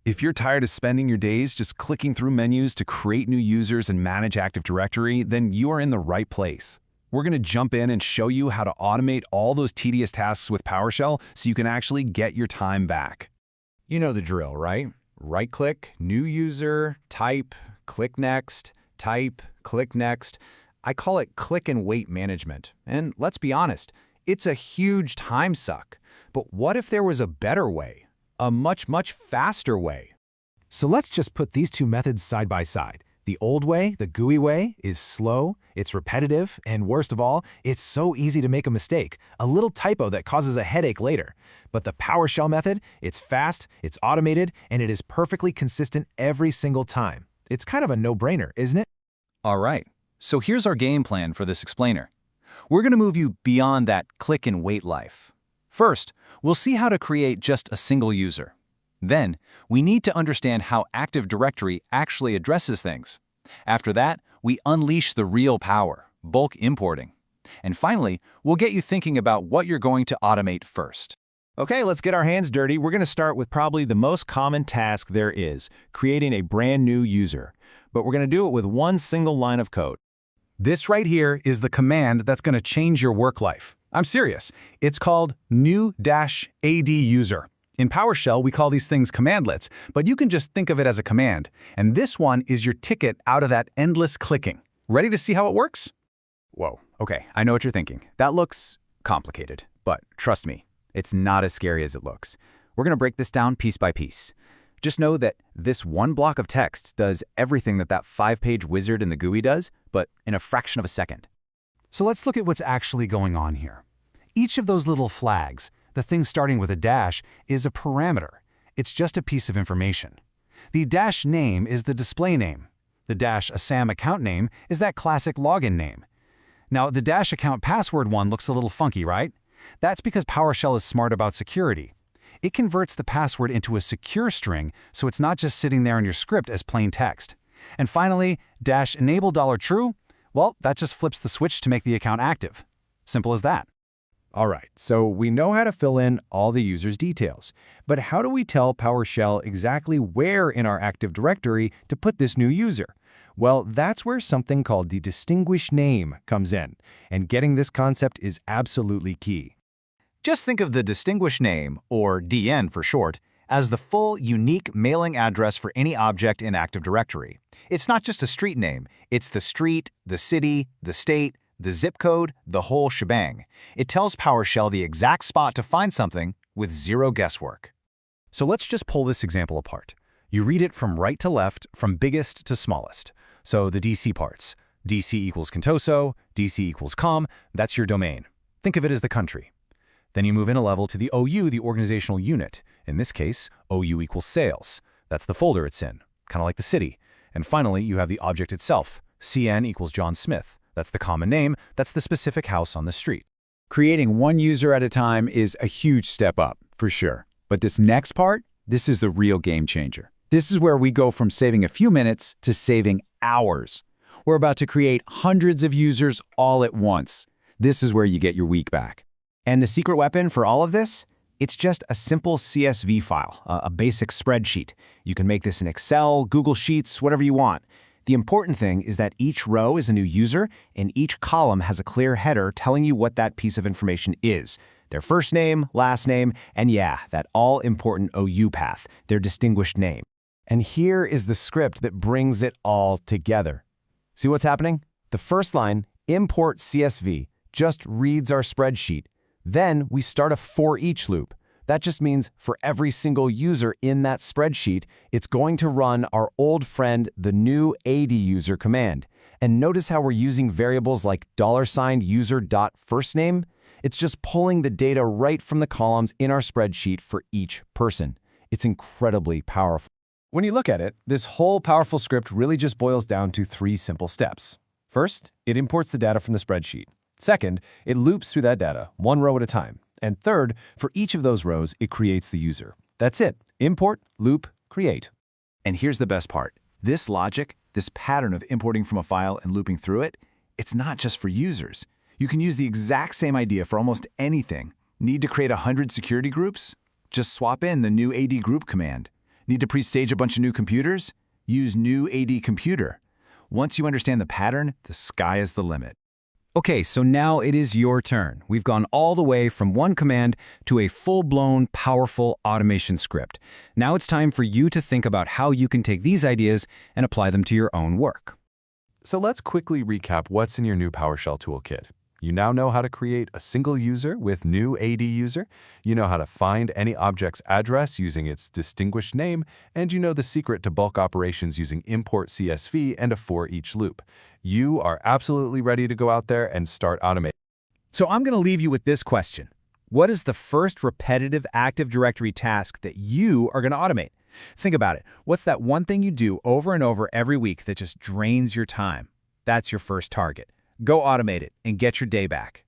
If you're tired of spending your days just clicking through menus to create new users and manage Active Directory, then you are in the right place. We're going to jump in and show you how to automate all those tedious tasks with PowerShell so you can actually get your time back. You know the drill, right? Right-click, New User, Type, Click Next, Type, Click Next. I call it click and wait management. And let's be honest, it's a huge time suck. But what if there was a better way? A much faster way? So let's just put these two methods side by side. The old way, the GUI way, is slow, it's repetitive, and worst of all, it's so easy to make a mistake, a little typo that causes a headache later. But the PowerShell method, it's fast, it's automated, and it is perfectly consistent every single time. It's kind of a no-brainer, isn't it? All right, so here's our game plan for this explainer. We're going to move you beyond that click and wait life. First, we'll see how to create just a single user. Then, we need to understand how Active Directory actually addresses things. After that, we unleash the real power, bulk importing. And finally, we'll get you thinking about what you're going to automate first. Okay, let's get our hands dirty. We're going to start with probably the most common task there is, creating a brand new user. But we're going to do it with one single line of code. This right here is the command that's going to change your work life. I'm serious. It's called New-ADUser. In PowerShell, we call these things Cmdlets, but you can just think of it as a command. And this one is your ticket out of that endless clicking. Ready to see how it works? Whoa, okay, I know what you're thinking. That looks complicated, but trust me, it's not as scary as it looks. We're going to break this down piece by piece. Just know that this one block of text does everything that 5-page wizard in the GUI does, but in a fraction of a second. So let's look at what's actually going on here. Each of those little flags, the thing starting with a dash, is a parameter. It's just a piece of information. The dash name is the display name. The dash ASAM account name is that classic login name. Now, the dash account password one looks a little funky, right? That's because PowerShell is smart about security. It converts the password into a secure string, so it's not just sitting there in your script as plain text. And finally, dash enable $true, well, that just flips the switch to make the account active. Simple as that. All right, so we know how to fill in all the user's details. But how do we tell PowerShell exactly where in our Active Directory to put this new user? Well, that's where something called the distinguished name comes in, and getting this concept is absolutely key. Just think of the distinguished name, or DN for short, as the full, unique mailing address for any object in Active Directory. It's not just a street name, it's the street, the city, the state, the zip code, the whole shebang. It tells PowerShell the exact spot to find something with zero guesswork. So let's just pull this example apart. You read it from right to left, from biggest to smallest. So the DC parts. DC equals Contoso, DC equals com, that's your domain. Think of it as the country. Then you move in a level to the OU, the organizational unit. In this case, OU equals sales. That's the folder it's in, kind of like the city. And finally, you have the object itself. CN equals John Smith. That's the common name, that's the specific house on the street. Creating one user at a time is a huge step up, for sure. But this next part, this is the real game changer. This is where we go from saving a few minutes to saving hours. We're about to create hundreds of users all at once. This is where you get your week back. And the secret weapon for all of this? It's just a simple CSV file, a basic spreadsheet. You can make this in Excel, Google Sheets, whatever you want. The important thing is that each row is a new user, and each column has a clear header telling you what that piece of information is. Their first name, last name, and yeah, that all-important OU path, their distinguished name. And here is the script that brings it all together. See what's happening? The first line, import CSV, just reads our spreadsheet. Then we start a for each loop. That just means for every single user in that spreadsheet, it's going to run our old friend, the New-ADUser command. And notice how we're using variables like $user.firstname? It's just pulling the data right from the columns in our spreadsheet for each person. It's incredibly powerful. When you look at it, this whole powerful script really just boils down to 3 simple steps. First, it imports the data from the spreadsheet. Second, it loops through that data, one row at a time. And third, for each of those rows, it creates the user. That's it. Import, loop, create. And here's the best part. This logic, this pattern of importing from a file and looping through it, it's not just for users. You can use the exact same idea for almost anything. Need to create 100 security groups? Just swap in the New-ADGroup command. Need to pre-stage a bunch of new computers? Use New-ADUser. Once you understand the pattern, the sky is the limit. Okay, so now it is your turn. We've gone all the way from one command to a full-blown, powerful automation script. Now it's time for you to think about how you can take these ideas and apply them to your own work. So let's quickly recap what's in your new PowerShell toolkit. You now know how to create a single user with New-ADUser. You know how to find any object's address using its distinguished name, and you know the secret to bulk operations using import CSV and a for each loop. You are absolutely ready to go out there and start automating. So I'm going to leave you with this question. What is the first repetitive Active Directory task that you are going to automate? Think about it. What's that one thing you do over and over every week that just drains your time? That's your first target. Go automate it and get your day back.